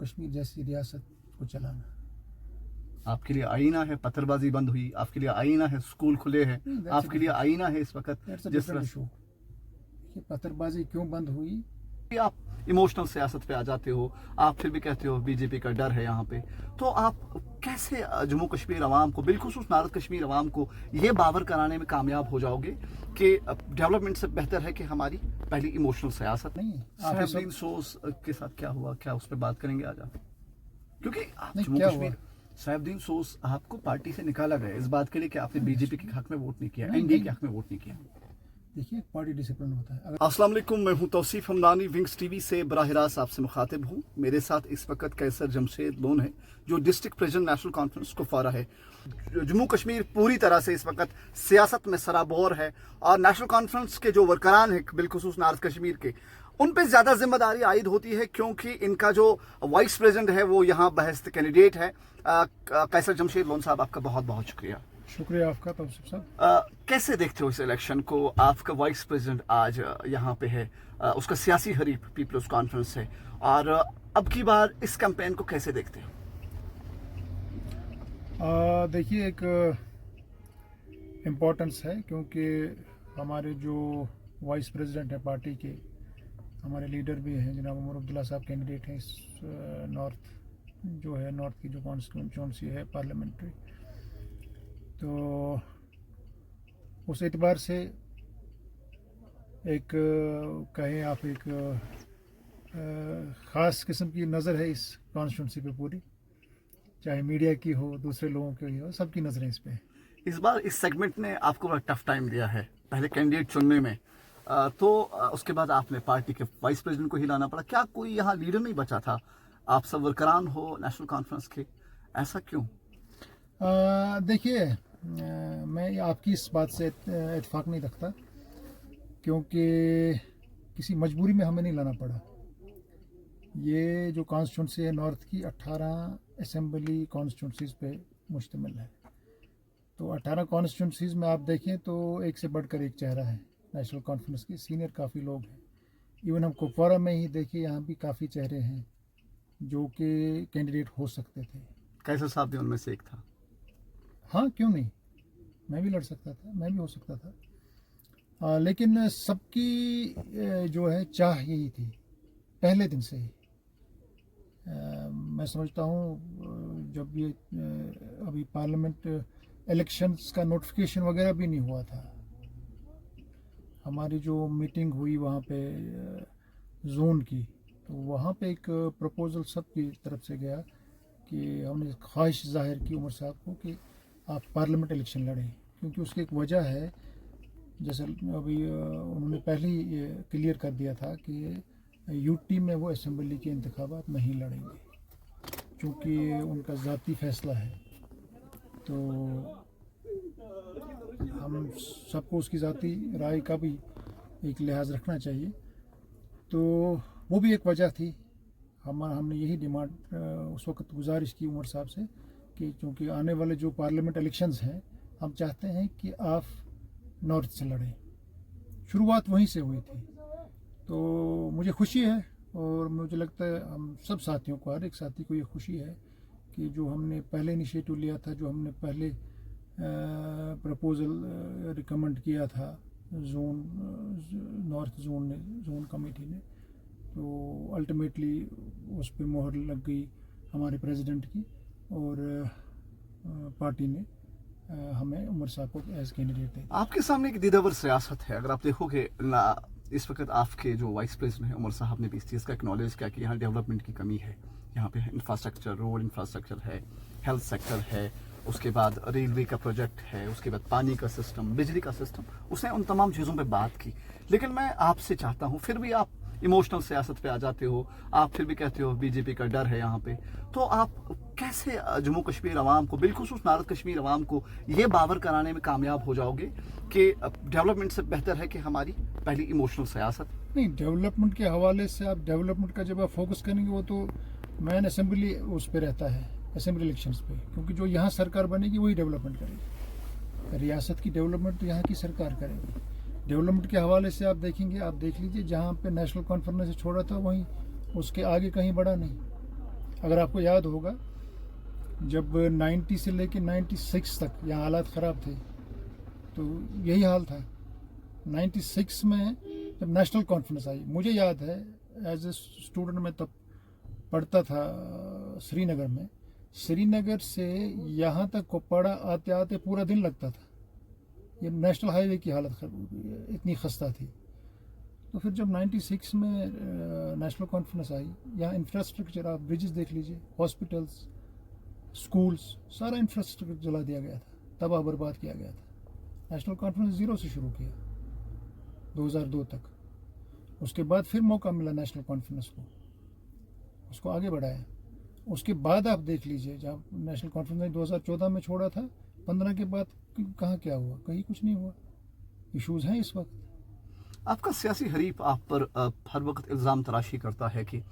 कश्मीर जैसी रियासत को चलाना। आपके लिए आईना है पत्थरबाजी बंद हुई, आपके लिए आईना है स्कूल खुले हैं, आपके लिए आईना है इस वक्त जिस तरह इशू कि पत्थरबाजी क्यों बंद हुई। आप इमोशनल सियासत पे आ जाते हो, आप फिर भी कहते हो बीजेपी का डर है यहाँ पे, तो आप कैसे जम्मू कश्मीर अवाम को, बिलखुसूस नारद कश्मीर अवाम को ये बावर कराने में कामयाब हो जाओगे कि डेवलपमेंट से बेहतर है कि हमारी पहली इमोशनल सियासत नहीं है। सैफुद्दीन सोस के साथ क्या हुआ, क्या उस पर बात करेंगे आज आप? क्योंकि आप नहीं, जम्मू क्या कश्मीर, सैफुद्दीन सोस आपको पार्टी से निकाला गया इस बात के लिए कि आपने बीजेपी के हक में वोट नहीं किया, एनडीए के हक में वोट नहीं किया। देखिए पार्टी डिसिप्लिन होता है। अस्सलाम वालेकुम, मैं हूं तौसीफ हमदानी, विंग्स टीवी से बराह रास्त आपसे मुखातिब हूं। मेरे साथ इस वक्त कैसर जमशेद लोन है जो district president national conference Kupwara है। जम्मू कश्मीर पूरी तरह से इस वक्त सियासत में सराबोर है और नेशनल कॉन्फ्रेंस के जो वर्करान हैं बिलखुसूस नारद कश्मीर के, उन पर ज़्यादा जिम्मेदारी आयद होती है क्योंकि इनका जो वाइस प्रेसिडेंट है वो यहाँ बहस कैंडिडेट है। कैसर जमशेद लोन साहब, आपका बहुत बहुत शुक्रिया। शुक्रिया आपका तौसीफ साहब। कैसे देखते हो इस इलेक्शन को? आपका वाइस प्रेसिडेंट आज यहाँ पे है, उसका सियासी हरीफ पीपल्स कॉन्फ्रेंस है, और अब की बार इस कैंपेन को कैसे देखते हो? देखिए एक इम्पोर्टेंस है क्योंकि हमारे जो वाइस प्रेसिडेंट है पार्टी के, हमारे लीडर भी हैं जनाब उमर अब्दुल्ला साहब, कैंडिडेट हैं इस नॉर्थ जो है, नॉर्थ की जो कॉन्स्टिट्यूंसी है पार्लियामेंट्री, तो उस एतबार से एक कहें आप एक ख़ास किस्म की नज़र है इस कॉन्स्टिट्यूंसी पे पूरी, चाहे मीडिया की हो, दूसरे लोगों की हो, सबकी नज़रें इस पे। इस बार इस सेगमेंट ने आपको बड़ा टफ टाइम दिया है पहले कैंडिडेट चुनने में, तो उसके बाद आपने पार्टी के वाइस प्रेसिडेंट को ही लाना पड़ा। क्या कोई यहाँ लीडर नहीं बचा था? आप सब वर्करान हो नेशनल कॉन्फ्रेंस के, ऐसा क्यों? देखिए मैं आपकी इस बात से इत्तेफाक नहीं रखता क्योंकि किसी मजबूरी में हमें नहीं लाना पड़ा। ये जो कॉन्स्टिट्यूंसी है नॉर्थ की 18 असेंबली कॉन्स्टिट्यूंसीज़ पे मुश्तमिल है, तो 18 कॉन्स्टिट्यूंसीज़ में आप देखें तो एक से बढ़कर एक चेहरा है नेशनल कॉन्फ्रेंस के, सीनियर काफ़ी लोग हैं। इवन हम कुपवारा में ही देखिए, यहाँ भी काफ़ी चेहरे हैं जो कि कैंडिडेट हो सकते थे। कैसर साहब भी उनमें से एक था। हाँ क्यों नहीं, मैं भी लड़ सकता था, मैं भी हो सकता था, लेकिन सबकी जो है चाह यही थी पहले दिन से ही। मैं समझता हूँ जब ये अभी पार्लियामेंट इलेक्शंस का नोटिफिकेशन वगैरह भी नहीं हुआ था, हमारी जो मीटिंग हुई वहाँ पे जोन की, तो वहाँ पे एक प्रपोज़ल सबकी तरफ से गया कि हमने ख्वाहिश जाहिर की उमर साहब को कि आप पार्लियामेंट इलेक्शन लड़ें, क्योंकि उसकी एक वजह है, जैसे अभी उन्होंने पहले ही क्लियर कर दिया था कि यूटी में वो असेंबली के इंतखाबात नहीं लड़ेंगे क्योंकि उनका ज़ाती फैसला है। तो हम सबको उसकी ज़ाती राय का भी एक लिहाज रखना चाहिए, तो वो भी एक वजह थी। हमने यही डिमांड उस वक्त गुजारिश की उमर साहब से कि चूँकि आने वाले जो पार्लियामेंट इलेक्शंस हैं, हम चाहते हैं कि आप नॉर्थ से लड़ें। शुरुआत वहीं से हुई थी, तो मुझे खुशी है और मुझे लगता है हम सब साथियों को, हर एक साथी को ये खुशी है कि जो हमने पहले इनिशिएटिव लिया था, जो हमने पहले प्रपोज़ल रिकमेंड किया था नॉर्थ जोन कमेटी ने, तो अल्टीमेटली उस पर मोहर लग गई हमारे प्रेसिडेंट की और पार्टी ने हमें उमर साहब को एज कैंडिडेट दे। आपके सामने एक दीदावर सियासत है। अगर आप देखोगे इस वक्त आपके जो वाइस प्रेसिडेंट हैं उमर साहब ने भी इस चीज़ का एक्नॉलेज किया कि यहाँ डेवलपमेंट की कमी है, यहाँ पे इंफ्रास्ट्रक्चर, रोड इंफ्रास्ट्रक्चर है, हेल्थ सेक्टर है, उसके बाद रेलवे का प्रोजेक्ट है, उसके बाद पानी का सिस्टम, बिजली का सिस्टम, उसने उन तमाम चीज़ों पे बात की। लेकिन मैं आपसे चाहता हूँ, फिर भी आप इमोशनल सियासत पे आ जाते हो, आप फिर भी कहते हो बीजेपी का डर है यहाँ पे, तो आप कैसे जम्मू कश्मीर अवाम को, बिलखुसूस नारद कश्मीर अवाम को ये बावर कराने में कामयाब हो जाओगे कि डेवलपमेंट से बेहतर है कि हमारी पहली इमोशनल सियासत? नहीं, डेवलपमेंट के हवाले से आप डेवलपमेंट का जब आप फोकस करेंगे वो तो मैन असेंबली उस पर रहता है, असेंबली इलेक्शंस पे, क्योंकि जो यहाँ सरकार बनेगी वही डेवलपमेंट करेगी। रियासत की डेवलपमेंट तो यहाँ की सरकार करेगी। डेवलपमेंट के हवाले से आप देखेंगे, आप देख लीजिए जहाँ पे नेशनल कॉन्फ्रेंस से छोड़ा था वहीं उसके आगे कहीं बढ़ा नहीं। अगर आपको याद होगा, जब 90 से लेके 96 तक यहाँ हालात ख़राब थे, तो यही हाल था। 96 में जब नेशनल कॉन्फ्रेंस आई, मुझे याद है एज ए स्टूडेंट में तब पढ़ता था श्रीनगर में। श्रीनगर से यहाँ तक कुपवाड़ा आते आते पूरा दिन लगता था। ये नेशनल हाईवे की हालत इतनी खस्ता थी। तो फिर जब 96 में नेशनल कॉन्फ्रेंस आई, यहाँ इंफ्रास्ट्रक्चर, आप ब्रिजेस देख लीजिए, हॉस्पिटल्स, स्कूल्स, सारा इंफ्रास्ट्रक्चर जला दिया गया था, तबाह बर्बाद किया गया था। नेशनल कॉन्फ्रेंस 0 से शुरू किया 2002 तक। उसके बाद फिर मौका मिला नेशनल कॉन्फ्रेंस को, उसको आगे बढ़ाया। उसके बाद आप देख लीजिए, जब नेशनल कॉन्फ्रेंस ने 2014 में छोड़ा था, 15 के बाद कहाँ क्या हुआ? कहीं कुछ नहीं हुआ। इश्यूज हैं इस वक्त। आपका सियासी हरीफ आप पर हर वक्त इल्ज़ाम तराशी करता है कि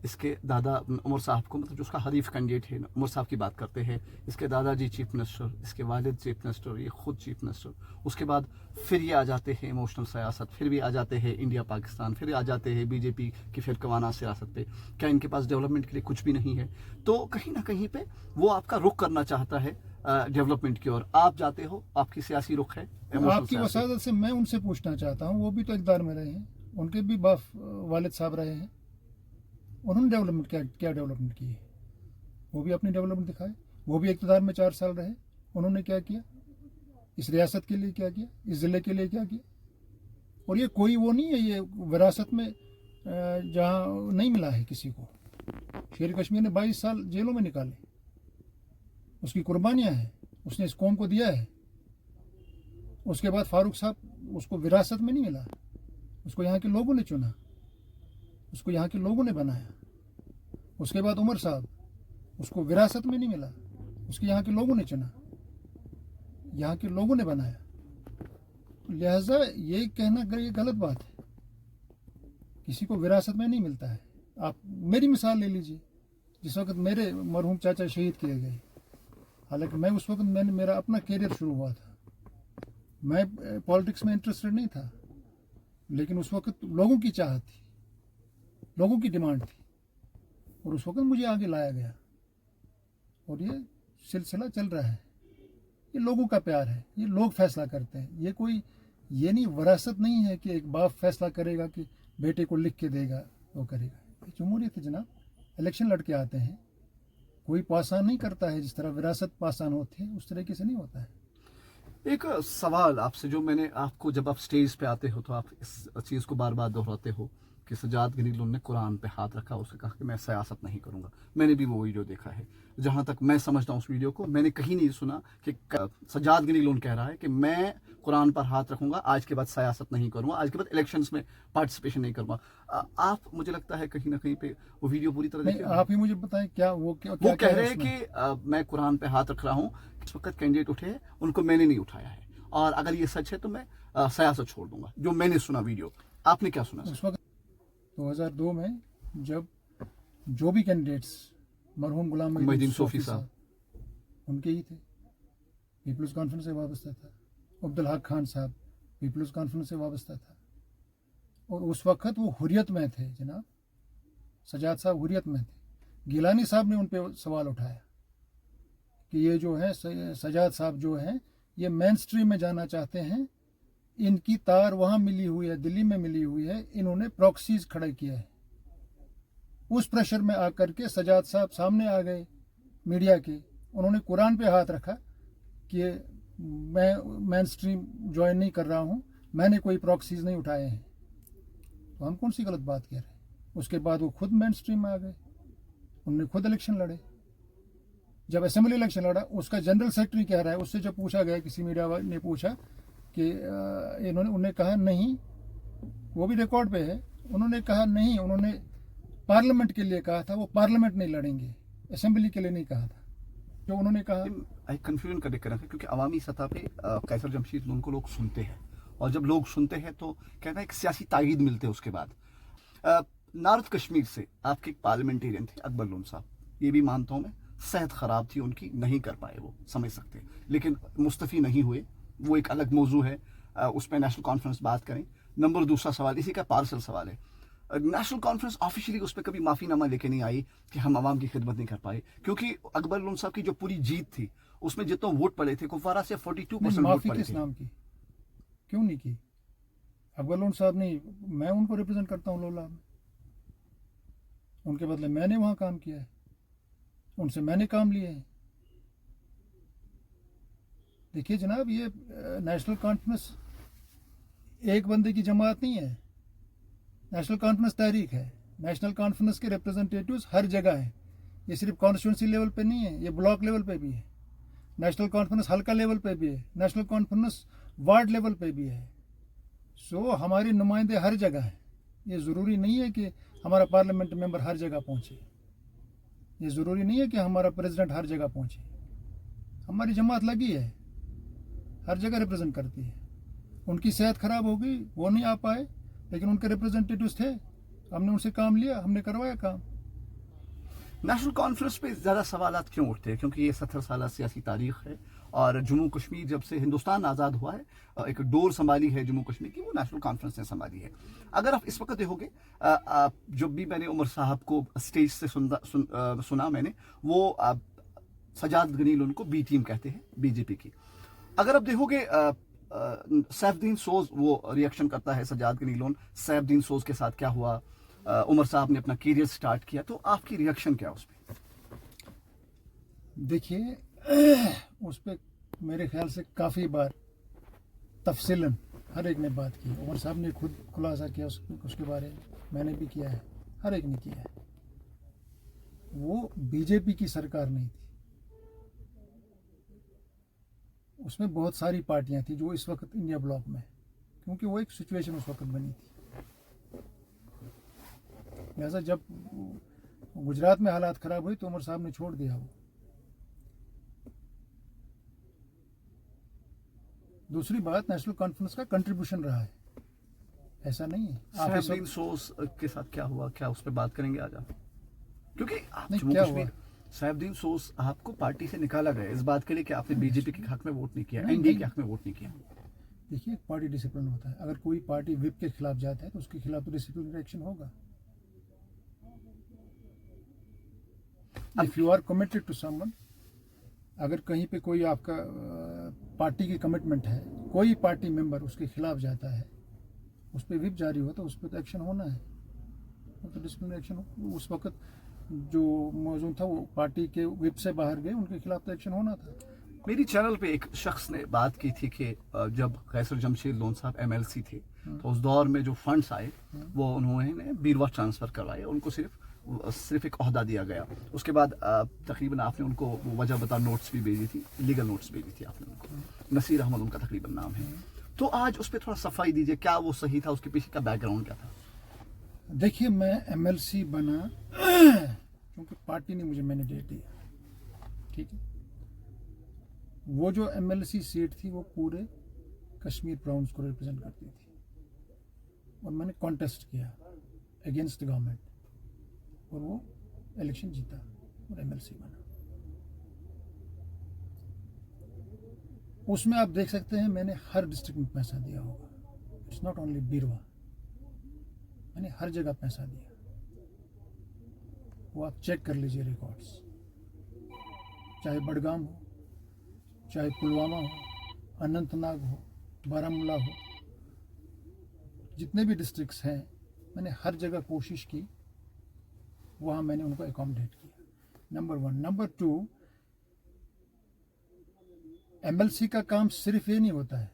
इसके दादा उमर साहब को, मतलब जो उसका हरीफ कैंडिडेट है उमर साहब की बात करते हैं, इसके दादाजी चीफ मिनिस्टर, इसके वालिद चीफ मिनिस्टर, ये खुद चीफ मिनिस्टर, उसके बाद फिर ये आ जाते हैं इमोशनल सियासत, फिर भी आ जाते हैं इंडिया पाकिस्तान, फिर आ जाते हैं बीजेपी की फिरकवाना सियासत पे। क्या इनके पास डेवलपमेंट के लिए कुछ भी नहीं है? तो कहीं ना कहीं पे वो आपका रुख करना चाहता है डेवलपमेंट की ओर, आप जाते हो, आपकी सियासी रुख है आपकी वसादत से। मैं उनसे पूछना चाहता हूँ, वो भी तो इक़्तिदार में रहे हैं, उनके भी वालिद साहब रहे हैं, उन्होंने डेवलपमेंट क्या डेवलपमेंट की है? वो भी अपनी डेवलपमेंट दिखाए। वो भी इक़्तिदार में 4 साल रहे, उन्होंने क्या किया? इस रियासत के लिए क्या किया? इस ज़िले के लिए क्या किया? और ये कोई वो नहीं है, ये विरासत में जहाँ नहीं मिला है किसी को। शेर कश्मीर ने 22 साल जेलों में निकाले, उसकी कुर्बानियाँ हैं, उसने इस कौम को दिया है। उसके बाद फारूक साहब, उसको विरासत में नहीं मिला, उसको यहाँ के लोगों ने चुना, उसको यहाँ के लोगों ने बनाया। उसके बाद उमर साहब, उसको विरासत में नहीं मिला, उसके यहाँ के लोगों ने चुना, यहाँ के लोगों ने बनाया। लिहाजा ये कहना ये गलत बात है, किसी को विरासत में नहीं मिलता है। आप मेरी मिसाल ले लीजिए, जिस वक्त मेरे मरहूम चाचा शहीद किए गए, हालांकि मैं उस वक्त मेरा अपना कैरियर शुरू हुआ था, मैं पॉलिटिक्स में इंटरेस्टेड नहीं था, लेकिन उस वक्त लोगों की चाहत थी, लोगों की डिमांड थी, और उस वक्त मुझे आगे लाया गया। और ये सिलसिला चल रहा है। ये लोगों का प्यार है, ये लोग फैसला करते हैं। ये कोई ये नहीं, विरासत नहीं है कि एक बाप फैसला करेगा कि बेटे को लिख के देगा वो करेगा। ये जमहूरियत है जनाब, इलेक्शन लड़के आते हैं, कोई पासान नहीं करता है। जिस तरह विरासत पासान होती है, उस तरीके से नहीं होता है। एक सवाल आपसे, जो मैंने आपको, जब आप स्टेज पे आते हो तो आप इस चीज़ को बार बार दोहराते हो कि सजाद गनीलोन ने कुरान पे हाथ रखा, उसने कहा कि मैं सियासत नहीं करूंगा। मैंने भी वो वीडियो देखा है, जहां तक मैं समझता हूँ उस वीडियो को, मैंने कहीं नहीं सुना कि सजाद गनीलोन कह रहा है कि मैं कुरान पर हाथ रखूंगा, आज के बाद सियासत नहीं करूंगा, आज के बाद इलेक्शंस में पार्टिसिपेशन नहीं करूंगा। आप, मुझे लगता है कहीं ना कहीं पे वो वीडियो पूरी तरह नहीं, आप ही मुझे बताएं क्या वो कह रहे हैं कि मैं कुरान पे हाथ रख रहा हूँ। इस वक्त कैंडिडेट उठे हैं, उनको मैंने नहीं उठाया है, और अगर ये सच है तो मैं सियासत छोड़ दूंगा। जो मैंने सुना वीडियो, आपने क्या सुना? उस वक्त 2002 में जब जो भी कैंडिडेट्स, मरहूम गुलाम मोहद्दीन सोफी साहब उनके ही थे, पीपल्स कॉन्फ्रेंस से वाबस्ता था। अब्दुल हक खान साहब पीपल्स कॉन्फ्रेंस से वाबस्ता था, और उस वक्त वो हुर्रियत में थे जनाब, सजाद साहब हुर्रियत में थे। गिलानी साहब ने उन पर सवाल उठाया कि ये जो है सजाद साहब जो हैं, ये मेन स्ट्रीम में जाना चाहते हैं, इनकी तार वहाँ मिली हुई है, दिल्ली में मिली हुई है, इन्होंने प्रॉक्सीज खड़े किया है। उस प्रेशर में आकर के सजाद साहब सामने आ गए मीडिया के, उन्होंने कुरान पे हाथ रखा कि मैं मेन स्ट्रीम ज्वाइन नहीं कर रहा हूँ, मैंने कोई प्रॉक्सीज नहीं उठाए हैं। तो हम कौन सी गलत बात कह रहे हैं? उसके बाद वो खुद मेन स्ट्रीम में आ गए, उन्होंने खुद इलेक्शन लड़े। जब असेंबली इलेक्शन लड़ा, उसका जनरल सेक्रेटरी कह रहा है, उससे जब पूछा गया, किसी मीडिया ने पूछा कि उन्होंने कहा नहीं, वो भी रिकॉर्ड पे है, उन्होंने कहा नहीं, उन्होंने पार्लियामेंट के लिए कहा था, वो पार्लियामेंट नहीं लड़ेंगे, असेंबली के लिए नहीं कहा था जो उन्होंने कहा। कंफ्यूजन का दिक्कत है, क्योंकि अवामी सतह पे कैसर जमशीद लोन को लोग सुनते हैं, और जब लोग सुनते हैं तो कहना है एक सियासी ताकीद मिलते है। उसके बाद नॉर्थ कश्मीर से आपके एक पार्लियामेंटेरियन थे अकबर लोन साहब, ये भी मानता हूँ मैं, सेहत ख़राब थी उनकी, नहीं कर पाए, वो समझ सकते, लेकिन मुस्तफ़ी नहीं हुए, वो एक अलग मौजू है, उस पर नेशनल कॉन्फ्रेंस बात करें। नंबर दूसरा सवाल, इसी का पार्सल सवाल है, नेशनल कॉन्फ्रेंस ऑफिशियली उस पर कभी माफ़ीनामा लेके नहीं आई कि हम आवाम की खिदमत नहीं कर पाए, क्योंकि अकबर लोन साहब की जो पूरी जीत थी उसमें जितना वोट पड़े थे कुपवारा से 42% वोट माफ़ी पड़े किस थे। नाम की, क्यों नहीं की? अकबर लोन साहब नहीं, मैं उनको रिप्रेजेंट करता हूँ लोला में, उनके बदले मैंने वहाँ काम किया है, उनसे मैंने काम लिए हैं। देखिए जनाब, ये नेशनल कॉन्फ्रेंस एक बंदे की जमात नहीं है, नेशनल कॉन्फ्रेंस तहरीक है। नेशनल कॉन्फ्रेंस के रिप्रेजेंटेटिव्स हर जगह हैं, ये सिर्फ कॉन्स्टिट्यूंसी लेवल पे नहीं है, ये ब्लॉक लेवल पे भी है, नेशनल कॉन्फ्रेंस हल्का लेवल पे भी है, नेशनल कॉन्फ्रेंस वार्ड लेवल पे भी है। सो हमारे नुमाइंदे हर जगह हैं। ये ज़रूरी नहीं है कि हमारा पार्लियामेंट मेंबर हर जगह पहुंचे, ये ज़रूरी नहीं है कि हमारा प्रेसिडेंट हर जगह पहुंचे। हमारी जमात लगी है, हर जगह रिप्रेजेंट करती है। उनकी सेहत खराब हो गई, वो नहीं आ पाए, लेकिन उनके रिप्रेजेंटेटिव्स थे, हमने उनसे काम लिया, हमने करवाया काम। नेशनल कॉन्फ्रेंस पे ज़्यादा सवालात क्यों उठते हैं? क्योंकि ये 70 साल सियासी तारीख है और जम्मू कश्मीर जब से हिंदुस्तान आज़ाद हुआ है, एक डोर संभाली है जम्मू कश्मीर की, वो नेशनल कॉन्फ्रेंस ने संभाली है। अगर आप इस वक्त देखोगे, जब भी मैंने उमर साहब को स्टेज से सुना मैंने, वो सजाद गनील उनको बी टीम कहते हैं बीजेपी की। अगर आप देखोगे सैफुद्दीन सोज वो रिएक्शन करता है, सजाद गनीलोन सैफुद्दीन सोज के साथ क्या हुआ, उमर साहब ने अपना करियर स्टार्ट किया, तो आपकी रिएक्शन क्या उस पर? देखिए उस पर मेरे ख्याल से काफ़ी बार तफसीलन हर एक ने बात की। उमर साहब ने खुद खुलासा किया उसके बारे में, मैंने भी किया है, हर एक ने किया है। वो बीजेपी की सरकार नहीं थी, उसमें बहुत सारी पार्टियां थी जो इस वक्त इंडिया ब्लॉक में, क्योंकि वो एक सिचुएशन उस वक्त बनी थी। लिहाजा जब गुजरात में हालात ख़राब हुई तो उमर साहब ने छोड़ दिया वो। दूसरी बात, नेशनल कॉन्फ्रेंस का कंट्रीब्यूशन रहा है, ऐसा नहीं है। सैफुद्दीन सोज के साथ क्या हुआ, क्या उस पर बात करेंगे आज आप? क्योंकि आप नहीं, जम्मू क्या कश्मीर, हुआ? सैफुद्दीन सोज आपको पार्टी से निकाला गया इस बात के लिए कि आपने बीजेपी के हक में वोट नहीं किया, नहीं, एनडीए के नहीं। हक में वोट नहीं किया। देखिए, पार्टी डिसिप्लिन होता है, अगर कोई पार्टी विप के खिलाफ जाता है तो उसके खिलाफ तो डिसिप्लिन एक्शन होगा। If you are committed to someone, अगर कहीं पे कोई आपका पार्टी की कमिटमेंट है, कोई पार्टी मेंबर उसके खिलाफ जाता है, उस पर विप जारी हो तो उस पर तो एक्शन होना है, तो डिसिप्लिन एक्शन हो। उस वक्त जो मौजूद था वो पार्टी के विप से बाहर गए, उनके खिलाफ तो एक्शन होना था। मेरी चैनल पे एक शख्स ने बात की थी कि जब कैसर जमशेद लोन साहब एमएलसी थे तो उस दौर में जो फंड्स आए वो उन्होंने बीरवा ट्रांसफ़र करवाए, उनको सिर्फ एक ओहदा दिया गया। उसके बाद तकरीबन आपने उनको वो वजह बता नोट्स भी भेजी थी, लीगल नोट्स भेजी थी आपने उनको, नसीर अहमद उनका तकरीबन नाम है। तो आज उस पर थोड़ा सफाई दीजिए, क्या वो सही था, उसके पीछे का बैकग्राउंड क्या था? देखिए, मैं एमएलसी बना क्योंकि पार्टी ने मुझे मैंडेट दिया, ठीक है। वो जो एमएलसी सीट थी वो पूरे कश्मीर प्रोविंस को रिप्रेजेंट करती थी, और मैंने कॉन्टेस्ट किया अगेंस्ट गवर्नमेंट, और वो इलेक्शन जीता और एमएलसी बना। उसमें आप देख सकते हैं मैंने हर डिस्ट्रिक्ट में पैसा दिया होगा, इट्स नॉट ओनली बीरवा, मैंने हर जगह पैसा दिया। वो आप चेक कर लीजिए रिकॉर्ड्स, चाहे बडगाम हो, चाहे पुलवामा हो, अनंतनाग हो, बारामूला हो, जितने भी डिस्ट्रिक्ट्स हैं, मैंने हर जगह कोशिश की, वहाँ मैंने उनको एकोमोडेट किया। नंबर 1। नंबर 2, एमएलसी का काम सिर्फ ये नहीं होता है,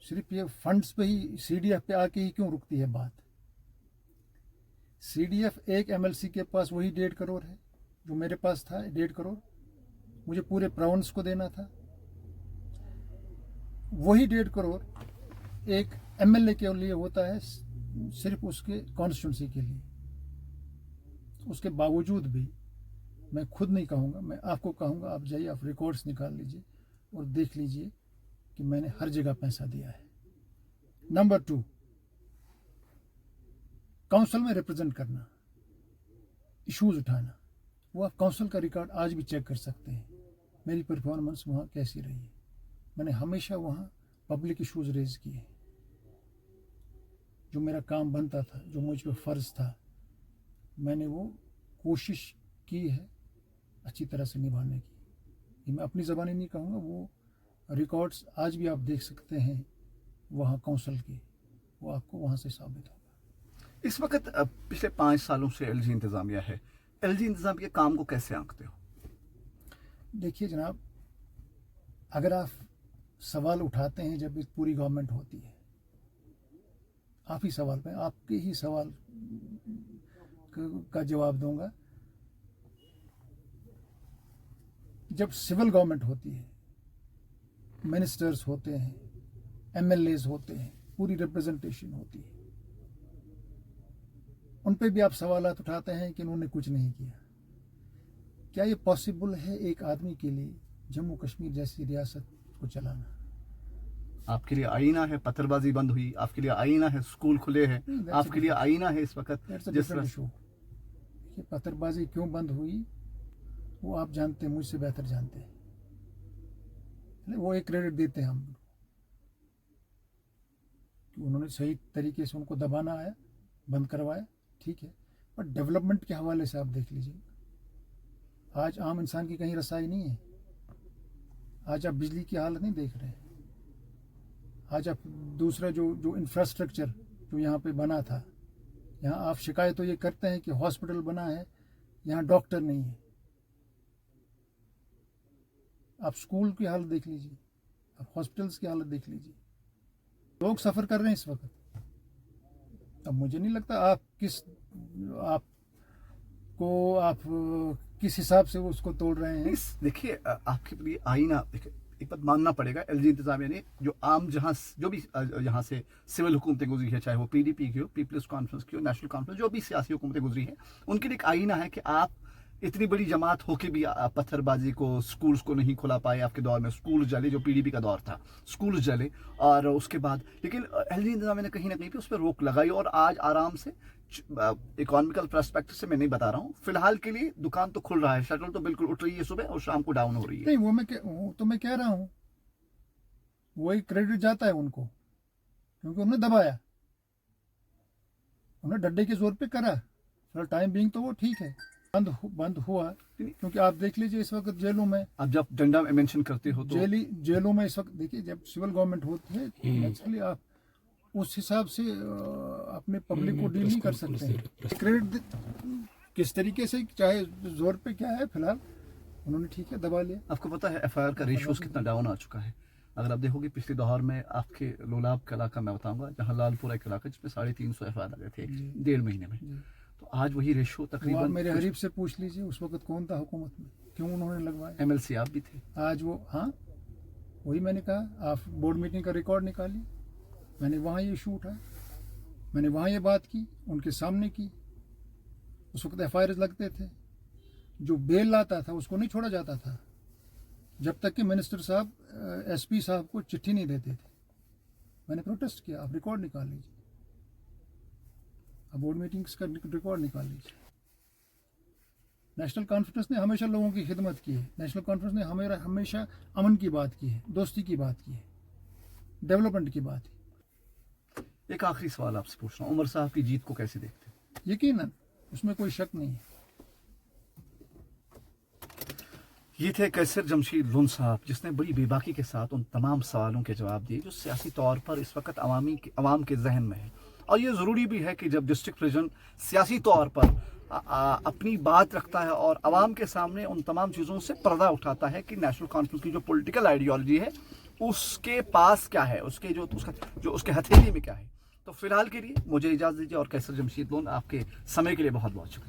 सिर्फ ये फंड्स पे ही, सीडीएफ पे आके ही क्यों रुकती है बात। सीडीएफ एक एमएलसी के पास वही 1.5 करोड़ है जो मेरे पास था, 1.5 करोड़ मुझे पूरे प्रोविंस को देना था। वही 1.5 करोड़ एक एमएलए के लिए होता है, सिर्फ उसके कॉन्स्टिट्यूंसी के लिए। उसके बावजूद भी मैं खुद नहीं कहूँगा, मैं आपको कहूँगा, आप जाइए, आप रिकॉर्ड्स निकाल लीजिए और देख लीजिए कि मैंने हर जगह पैसा दिया है। नंबर 2, काउंसिल में रिप्रेजेंट करना, इश्यूज उठाना, वो आप काउंसिल का रिकॉर्ड आज भी चेक कर सकते हैं, मेरी परफॉर्मेंस वहाँ कैसी रही है। मैंने हमेशा वहाँ पब्लिक इश्यूज रेज किए। जो मेरा काम बनता था, जो मुझ पर फ़र्ज़ था, मैंने वो कोशिश की है अच्छी तरह से निभाने की। ये मैं अपनी ज़बानी नहीं कहूँगा, वो रिकॉर्ड्स आज भी आप देख सकते हैं वहाँ काउंसिल के, वो आपको वहाँ से साबित होगा। इस वक्त पिछले 5 सालों से एलजी इंतज़ामिया है, एलजी इंतज़ामिया के काम को कैसे आंकते हो? देखिए जनाब, अगर आप सवाल उठाते हैं जब पूरी गवर्नमेंट होती है, आप ही सवाल पे, आपके ही सवाल का जवाब दूंगा। जब सिविल गवर्नमेंट होती है, मिनिस्टर्स होते हैं, एमएलएज होते हैं, पूरी रिप्रेजेंटेशन होती है, उन पे भी आप सवालात उठाते हैं कि उन्होंने कुछ नहीं किया। क्या ये पॉसिबल है एक आदमी के लिए जम्मू कश्मीर जैसी रियासत को चलाना? आपके लिए आईना है पत्थरबाजी बंद हुई, आपके लिए आईना है स्कूल खुले हैं, आपके लिए आईना है इस वक्त जिस तरह ये पत्थरबाजी क्यों बंद हुई वो आप जानते हैं, मुझसे बेहतर जानते हैं। वो एक क्रेडिट देते हैं हम कि उन्होंने सही तरीके से उनको दबाना आया, बंद करवाया, ठीक है। पर डेवलपमेंट के हवाले से आप देख लीजिए, आज आम इंसान की कहीं रसाई नहीं है। आज आप बिजली की हालत नहीं देख रहे हैं। आज आप दूसरा जो इंफ्रास्ट्रक्चर जो यहाँ पे बना था, यहाँ आप शिकायत तो ये करते हैं कि हॉस्पिटल बना है, यहाँ डॉक्टर नहीं है। आप स्कूल की हालत देख लीजिए, आप हॉस्पिटल्स की हालत देख लीजिए, लोग सफ़र कर रहे हैं इस वक्त। अब मुझे नहीं लगता आप किस हिसाब से उसको तोड़ रहे हैं। देखिए आपके लिए आईना, देखिए एक बात मानना पड़ेगा, एलजी इंतज़ामिया ने जो आम जो भी यहाँ से सिविल हुकूमतें गुजरी है, चाहे वो पीडीपी की हो, पीपल्स कॉन्फ्रेंस की हो, नेशनल कॉन्फ्रेंस, जो भी सियासी हुकूमतें गुजरी हैं, उनके लिए एक आईना है कि आप इतनी बड़ी जमात होके भी पत्थरबाजी को, स्कूल्स को नहीं खुला पाए। आपके दौर में स्कूल जले, जो पीडीपी का दौर था, स्कूल जले, और उसके बाद लेकिन एलजी इंतज़ामिया ने कहीं ना कहीं पे उस पर रोक लगाई और आज आराम से इकोनॉमिकल पर्सपेक्टिव से मैं नहीं बता रहा हूँ, फिलहाल के लिए दुकान तो खुल रहा है, शटल तो बिल्कुल उठ रही है सुबह और शाम को डाउन हो रही है। नहीं, वो मैं कह रहा हूँ, वही क्रेडिट जाता है उनको, क्योंकि उन्होंने दबाया, उन्होंने डंडे के जोर पे करा। फॉर टाइम बीइंग तो वो ठीक है, बंद हुआ, क्योंकि आप देख लीजिए इस वक्त जेलों में, आप जब डंडा मेंशन करते हो तो जेलों में इस वक्त देखिए, जब सिविल गवर्नमेंट होती है एक्चुअली आप उस हिसाब से अपने पब्लिक को डील नहीं कर सकते हैं। क्रेडिट किस तरीके से, चाहे जोर पे क्या है, फिलहाल उन्होंने ठीक है दबा लिया। आपको पता है एफआईआर का रेशियोज कितना डाउन आ चुका है? अगर आप देखोगे पिछले दौर में, आपके लोलाब का इलाका मैं बताऊंगा, जहाँ लालपुरा एक इलाका जिसमें 350 एफआईआर लगे थे 1.5 महीने में, तो आज वही रेशियो तकरीबन। मेरे हरीफ से पूछ लीजिए उस वक्त कौन था हुकूमत में, क्यों उन्होंने लगवाया। एमएलसी आप भी थे आज वो, हाँ वही मैंने कहा, आप बोर्ड मीटिंग का रिकॉर्ड निकालिए, मैंने वहाँ ये इशू उठाया, मैंने वहाँ ये बात की, उनके सामने की। उस वक्त एफआईआर लगते थे, जो बेल लाता था उसको नहीं छोड़ा जाता था जब तक कि मिनिस्टर साहब एसपी साहब को चिट्ठी नहीं देते थे। मैंने प्रोटेस्ट किया, आप रिकॉर्ड निकाल लीजिए, अब बोर्ड मीटिंग्स का रिकॉर्ड निकाल लीजिए। नेशनल कॉन्फ्रेंस ने हमेशा लोगों की खिदमत की है, नेशनल कॉन्फ्रेंस ने हमेशा अमन की बात की है, दोस्ती की बात की है, डेवलपमेंट की बात है। एक आखिरी सवाल आपसे पूछ रहा हूँ, उमर साहब की जीत को कैसे देखते हैं? यकीनन उसमें कोई शक नहीं है। ये थे कैसर जमशीद लोन साहब, जिसने बड़ी बेबाकी के साथ उन तमाम सवालों के जवाब दिए जो सियासी तौर पर इस वक्त अवाम के जहन में है। और ये ज़रूरी भी है कि जब डिस्ट्रिक्ट प्रेसिडेंट सियासी तौर पर अपनी बात रखता है और अवाम के सामने उन तमाम चीज़ों से पर्दा उठाता है कि नेशनल कॉन्फ्रेंस की जो पॉलिटिकल आइडियोलॉजी है उसके पास क्या है, उसके हथेली में क्या है। तो फिलहाल के लिए मुझे इजाज़त दीजिए और कैसर जमशीद लोन, आपके समय के लिए बहुत बहुत शुक्रिया।